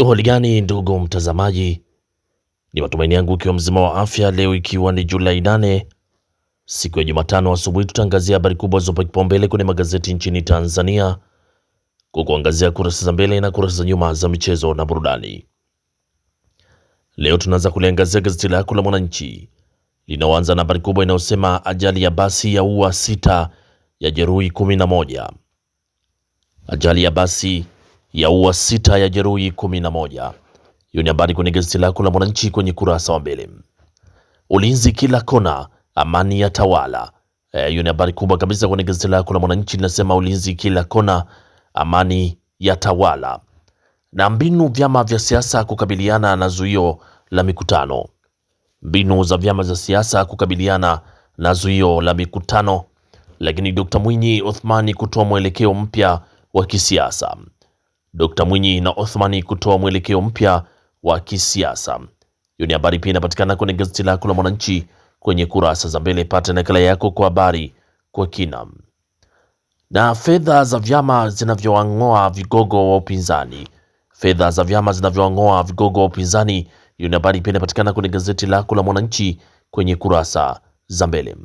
Hali gani ndugu mtazamaji, ni matumaini yangu ukiwa mzima wa afya. Leo ikiwa ni Julai 8 siku ya Jumatano asubuhi, tutaangazia habari kubwa zopa kipaumbele kwenye magazeti nchini Tanzania kwa kuangazia kurasa za mbele na kurasa za nyuma za michezo na burudani. Leo tunaanza kuliangazia gazeti lako la Mwananchi linaoanza na habari kubwa inayosema ajali ya basi ya ua 6 ya jeruhi 11. Ajali ya basi ya ua 6 ya jeruhi 11. Hiyo ni habari kwenye gazeti lako la Mwananchi kwenye kurasa wa mbele. Ulinzi kila kona, amani ya tawala. Hiyo ni habari kubwa kabisa kwenye gazeti lako la Mwananchi, linasema ulinzi kila kona, amani ya tawala. Na mbinu vyama vya siasa kukabiliana na zuio la mikutano. Mbinu za vyama vya siasa kukabiliana na zuio la mikutano. Lakini Dr. Mwinyi Othmani kutoa mwelekeo mpya wa kisiasa. Dr. Mwinyi na Othmani kutoa mwelekeo mpya wa kisiasa. Hiyo ni habari pia inapatikana kwenye gazeti lako la Mwananchi kwenye kurasa za mbele. Pata nakala yako kwa habari kwa kina. Na fedha za vyama zinavyoang'oa vigogo wa upinzani. Fedha za vyama zinavyoang'oa vigogo wa upinzani. Hiyo ni habari pia inapatikana kwenye gazeti lako la Mwananchi kwenye kurasa za mbele.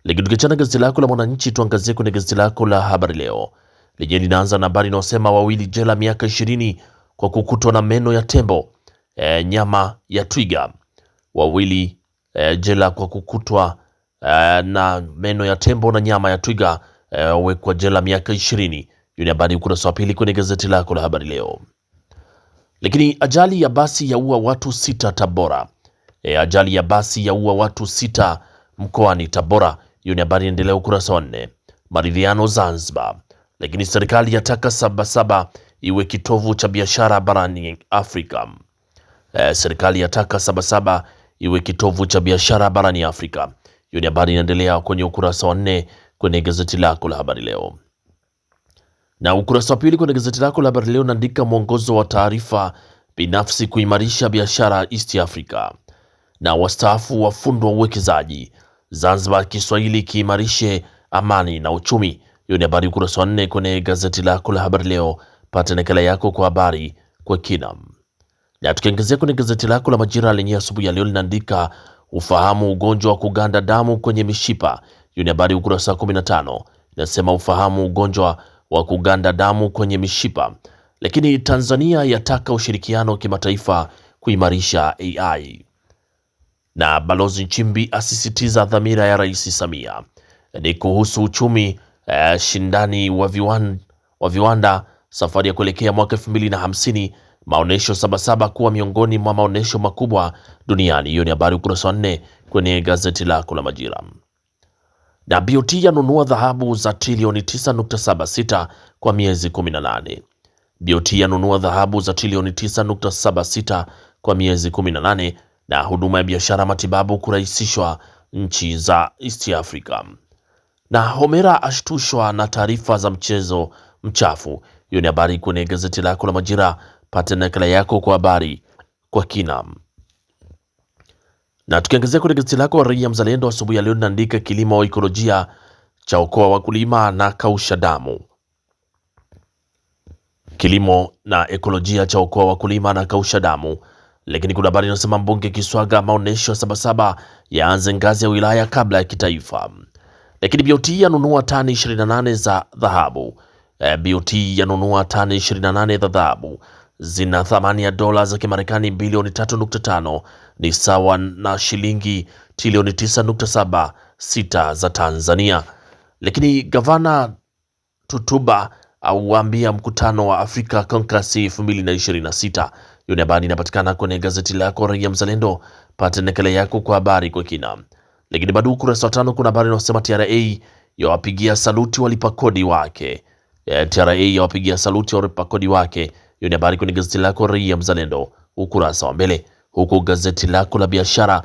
Lakini tukiachana gazeti lako la Mwananchi, tuangazie kwenye gazeti lako la Habari Leo. Lenye linaanza na habari inayosema wawili jela miaka 20 kwa kukutwa na meno ya tembo, nyama ya twiga. Wawili jela kwa kukutwa na meno ya tembo na nyama ya twiga, wekwa jela miaka 20. Hiyo ni habari ukurasa wa pili kwenye gazeti lako la Habari Leo. Lakini ajali ya basi yaua watu 6 Tabora. Ajali ya basi yaua watu 6 mkoani Tabora. Hiyo ni habari endelea ukurasa wa 4. Maridhiano Zanzibar. Lakini serikali yataka Sabasaba iwe kitovu cha biashara barani Afrika. Serikali yataka Sabasaba iwe kitovu cha biashara barani Afrika. Hiyo ni habari inaendelea kwenye ukurasa wa 4 kwenye gazeti lako la Habari Leo. Na ukurasa wa pili kwenye gazeti lako la Habari Leo unaandika mwongozo wa taarifa binafsi kuimarisha biashara East Africa. Na wastaafu wafundwa uwekezaji. Zanzibar Kiswahili kiimarishe amani na uchumi. Hiyo ni habari ukurasa wa 4 kwenye gazeti lako la Habari Leo. Pata nakala yako kwa habari kwa kina. Na tukiangazia kwenye gazeti lako la Majira lenye asubuhi ya leo linaandika ufahamu ugonjwa wa kuganda damu kwenye mishipa. Hiyo ni habari ukurasa wa 15. Inasema ufahamu ugonjwa wa kuganda damu kwenye mishipa. Lakini Tanzania yataka ushirikiano kimataifa kuimarisha AI. Na Balozi Nchimbi asisitiza dhamira ya Rais Samia. Ni kuhusu uchumi shindani wa viwanda, safari ya kuelekea mwaka 2050, maonesho Sabasaba kuwa miongoni mwa maonesho makubwa duniani. Hiyo ni habari ukurasa wa 4 kwenye gazeti lako la Majira. Na BOT yanunua dhahabu za trilioni 9.76 kwa miezi 18. BOT yanunua dhahabu za trilioni 9.76 kwa miezi 18. Na huduma ya biashara matibabu kurahisishwa nchi za East Africa. Na Homera ashtushwa na taarifa za mchezo mchafu. Hiyo ni habari kwenye gazeti lako la Majira. Pata nakala yako kwa habari kwa kina. Na tukiangazia kwenye gazeti lako Raia Mzalendo asubuhi ya leo linaandika kilimo ekolojia cha okoa wakulima na kausha damu. Kilimo na ekolojia cha okoa wakulima na kausha damu. Lakini kuna habari inasema mbunge Kiswaga maonesho ya Sabasaba yaanze ngazi ya wilaya kabla ya kitaifa. Lakini BOT yanunua tani 28 za dhahabu. BOT yanunua tani 28 za dhahabu. Zina thamani ya dola za Kimarekani bilioni 3.5, ni sawa na shilingi trilioni 9.76 za Tanzania. Lakini gavana Tutuba auambia mkutano wa Afrika Congress 2026. Hiyo ni habari inapatikana kwenye gazeti lako Raia Mzalendo. Pata nakala yako kwa habari kwa kina. Lakini bado ukurasa wa 5 kuna habari inayosema TRA yawapigia saluti walipa kodi wake. TRA yawapigia saluti walipa kodi wake. Hiyo ni habari kwenye gazeti lako Raia Mzalendo ukurasa wa mbele. Huku gazeti lako la biashara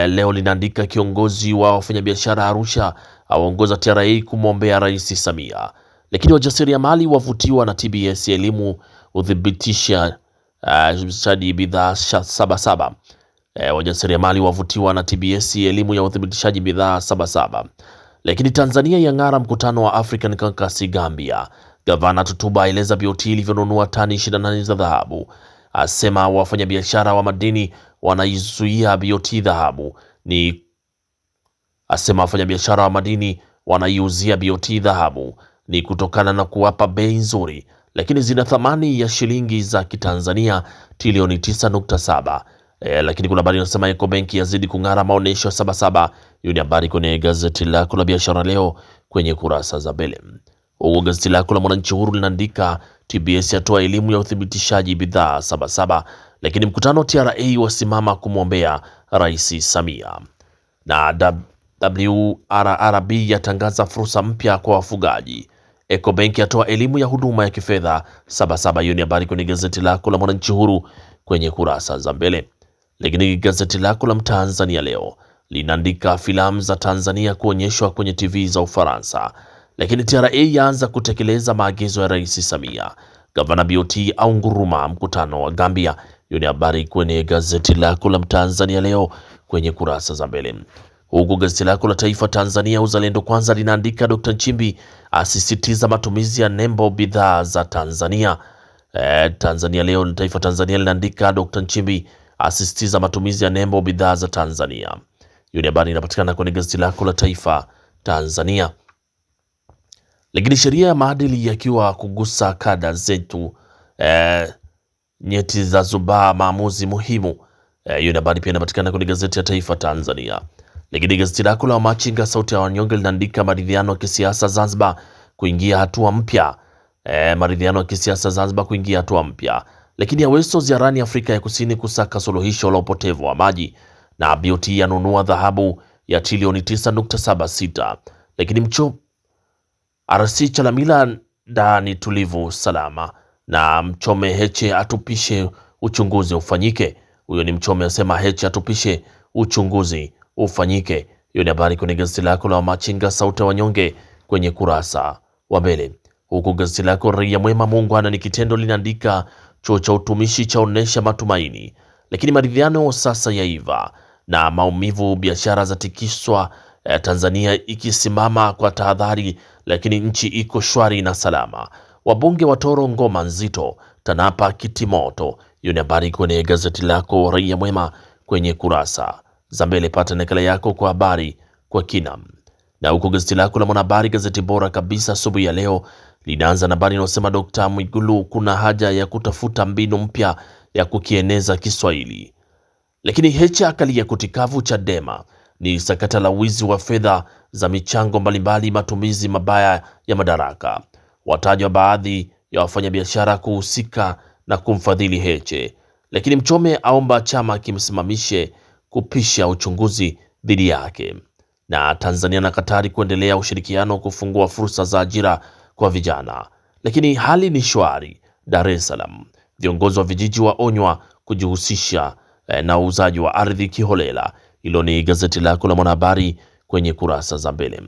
leo linaandika kiongozi wa wafanyabiashara Arusha aongoza TRA kumwombea Rais Samia. Lakini wajasiriamali wavutiwa na TBS elimu udhibitisha bidhaa Sabasaba. Wajasiriamali wavutiwa na TBS elimu ya uthibitishaji bidhaa Sabasaba. Lakini Tanzania yang'ara mkutano wa African Congress Gambia. Gavana Tutuba aeleza BOT ilivyonunua tani 28 za dhahabu. asema wafanyabiashara wa madini wanaizuia BOT dhahabu wanaiuzia BOT dhahabu ni kutokana na kuwapa bei nzuri, lakini zina thamani ya shilingi za Kitanzania trilioni 9.7. Lakini kuna habari inasema Ecobank yazidi kung'ara maonesho ya Sabasaba. Hiyo ni habari kwenye gazeti lako la Biashara Leo kwenye kurasa za mbele. Huko gazeti lako la Mwananchi Huru linaandika TBS yatoa elimu ya uthibitishaji bidhaa Sabasaba, lakini mkutano TRA wasimama kumwombea Rais Samia, na WRRB yatangaza fursa mpya kwa wafugaji. Ecobank yatoa elimu ya huduma ya kifedha Sabasaba. Hiyo ni habari kwenye gazeti lako la Mwananchi Huru kwenye kurasa za mbele. Lakini gazeti lako la Mtanzania Leo linaandika filamu za Tanzania kuonyeshwa kwenye TV za Ufaransa, lakini TRA yaanza kutekeleza maagizo ya Rais Samia. Gavana BOT au nguruma mkutano wa Gambia. Hiyo ni habari kwenye gazeti lako la Mtanzania Leo kwenye kurasa za mbele. Huku gazeti lako la Taifa Tanzania Uzalendo Kwanza linaandika Dr. Nchimbi asisitiza matumizi ya nembo bidhaa za Tanzania. Tanzania Leo, Taifa Tanzania linaandika Dr. Nchimbi asisitiza matumizi ya nembo bidhaa za Tanzania. Hiyo ni habari inapatikana kwenye gazeti lako la Taifa Tanzania. Lakini sheria ya maadili yakiwa kugusa kada zetu, nyeti za Zubaa maamuzi muhimu. Hiyo ni habari pia inapatikana kwenye gazeti ya Taifa Tanzania. Lakini gazeti lako la Machinga Sauti ya Wanyonge linaandika maridhiano ya kisiasa Zanzibar kuingia hatua mpya. Maridhiano ya kisiasa Zanzibar kuingia hatua mpya. Lakini Aweso ziarani Afrika ya Kusini kusaka suluhisho la upotevu wa maji, na BOT yanunua dhahabu ya trilioni 9.76. Lakini RC Chalamila ndani tulivu salama, na Mchome Heche atupishe uchunguzi ufanyike. Huyo ni Mchome asema Heche atupishe uchunguzi ufanyike. Hiyo ni habari kwenye gazeti lako la Machinga Sauti ya Wanyonge kwenye kurasa wa mbele. Huku gazeti lako Raia Mwema muungwana ni kitendo linaandika chuo cha utumishi chaonesha matumaini, lakini maridhiano sasa yaiva na maumivu biashara za tikiswa. Tanzania ikisimama kwa tahadhari, lakini nchi iko shwari na salama. Wabunge watoro ngoma nzito, TANAPA kitimoto. Hiyo ni habari kwenye gazeti lako Raia Mwema kwenye kurasa za mbele. Pata nakala yako kwa habari kwa kina. Na huko gazeti lako la Mwanahabari, gazeti bora kabisa asubuhi ya leo, linaanza na habari inayosema Dr. Mwigulu kuna haja ya kutafuta mbinu mpya ya kukieneza Kiswahili. Lakini Heche akalia kutikavu Chadema ni sakata la wizi wa fedha za michango mbalimbali, matumizi mabaya ya madaraka. Watajwa baadhi ya wafanyabiashara kuhusika na kumfadhili Heche. Lakini Mchome aomba chama kimsimamishe kupisha uchunguzi dhidi yake. Na Tanzania na Katari kuendelea ushirikiano kufungua fursa za ajira kwa vijana. Lakini hali ni shwari Dar es Salaam. Viongozi wa vijiji waonywa kujihusisha na uuzaji wa ardhi kiholela. Hilo ni gazeti lako la Mwanahabari kwenye kurasa za mbele.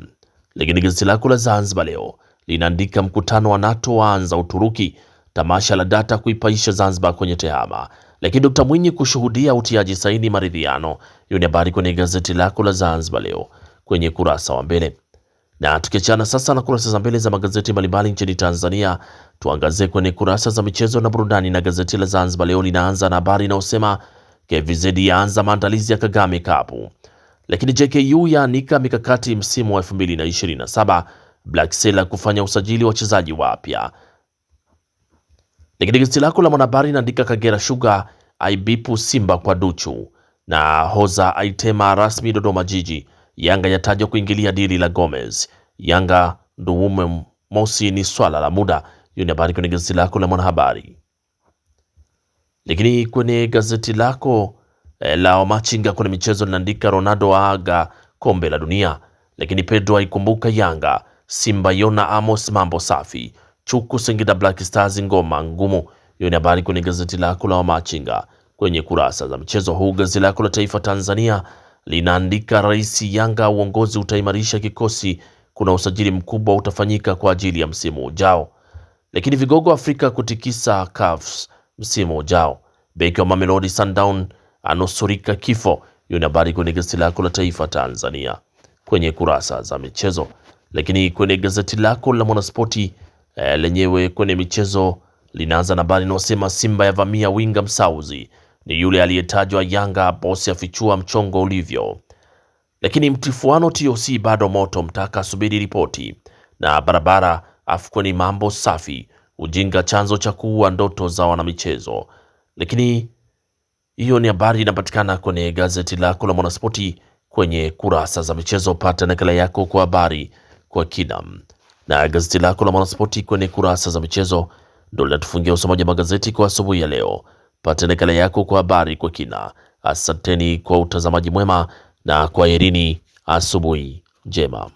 Lakini gazeti lako la Zanzibar Leo linaandika mkutano wa NATO waanza Uturuki, tamasha la data kuipaisha Zanzibar kwenye tehama. Lakini Dr. Mwinyi kushuhudia utiaji saini maridhiano. Hiyo ni habari kwenye gazeti lako la Zanzibar Leo kwenye kurasa wa mbele. Na tukiachana sasa na kurasa za mbele za magazeti mbalimbali nchini Tanzania, tuangazie kwenye kurasa za michezo na burudani, na gazeti la Zanzibar Leo linaanza na habari inayosema KVZ yaanza maandalizi ya Kagame Cup. Lakini JKU yaanika mikakati msimu wa 2027, Black Sela kufanya usajili wa wachezaji wapya. Lakini gazeti lako la Mwanahabari inaandika Kagera Sugar aibipu Simba kwa duchu, na Hoza aitema rasmi Dodoma Jiji. Yanga yatajwa kuingilia dili la Gomez. Yanga nduume mosi ni swala la muda. Hiyo ni habari kwenye gazeti lako la Mwanahabari. Lakini kwenye gazeti lako la Machinga kwenye michezo linaandika Ronaldo aaga kombe la dunia. Lakini Pedro aikumbuka Yanga. Simba yona Amos mambo safi. Chuku Singida Black Stars ngoma ngumu. Hiyo ni habari kwenye gazeti lako la Machinga kwenye kurasa za michezo. Huu gazeti lako la Taifa Tanzania linaandika Rais Yanga uongozi utaimarisha kikosi, kuna usajili mkubwa utafanyika kwa ajili ya msimu ujao. Lakini vigogo Afrika kutikisa CAF msimu ujao. Beki wa Mamelodi Sundown anusurika kifo. Hiyo ni habari kwenye gazeti lako la Taifa Tanzania kwenye kurasa za michezo. Lakini kwenye gazeti lako la Mwanaspoti lenyewe kwenye michezo linaanza na habari inayosema Simba yavamia winga Msauzi, ni yule aliyetajwa Yanga, bosi afichua mchongo ulivyo. Lakini mtifuano TOC bado moto, mtaka subiri ripoti. Na barabara afukweni mambo safi, ujinga chanzo cha kuua ndoto za wanamichezo. Lakini hiyo ni habari inapatikana kwenye gazeti lako la Mwanaspoti kwenye kurasa za michezo. Pata nakala yako kwa habari kwa kina. Na gazeti lako la Mwanaspoti kwenye kurasa za michezo ndio linatufungia usomaji wa magazeti kwa asubuhi ya leo. Pata nakala yako kwa habari kwa kina. Asanteni kwa utazamaji mwema na kwaherini, asubuhi njema.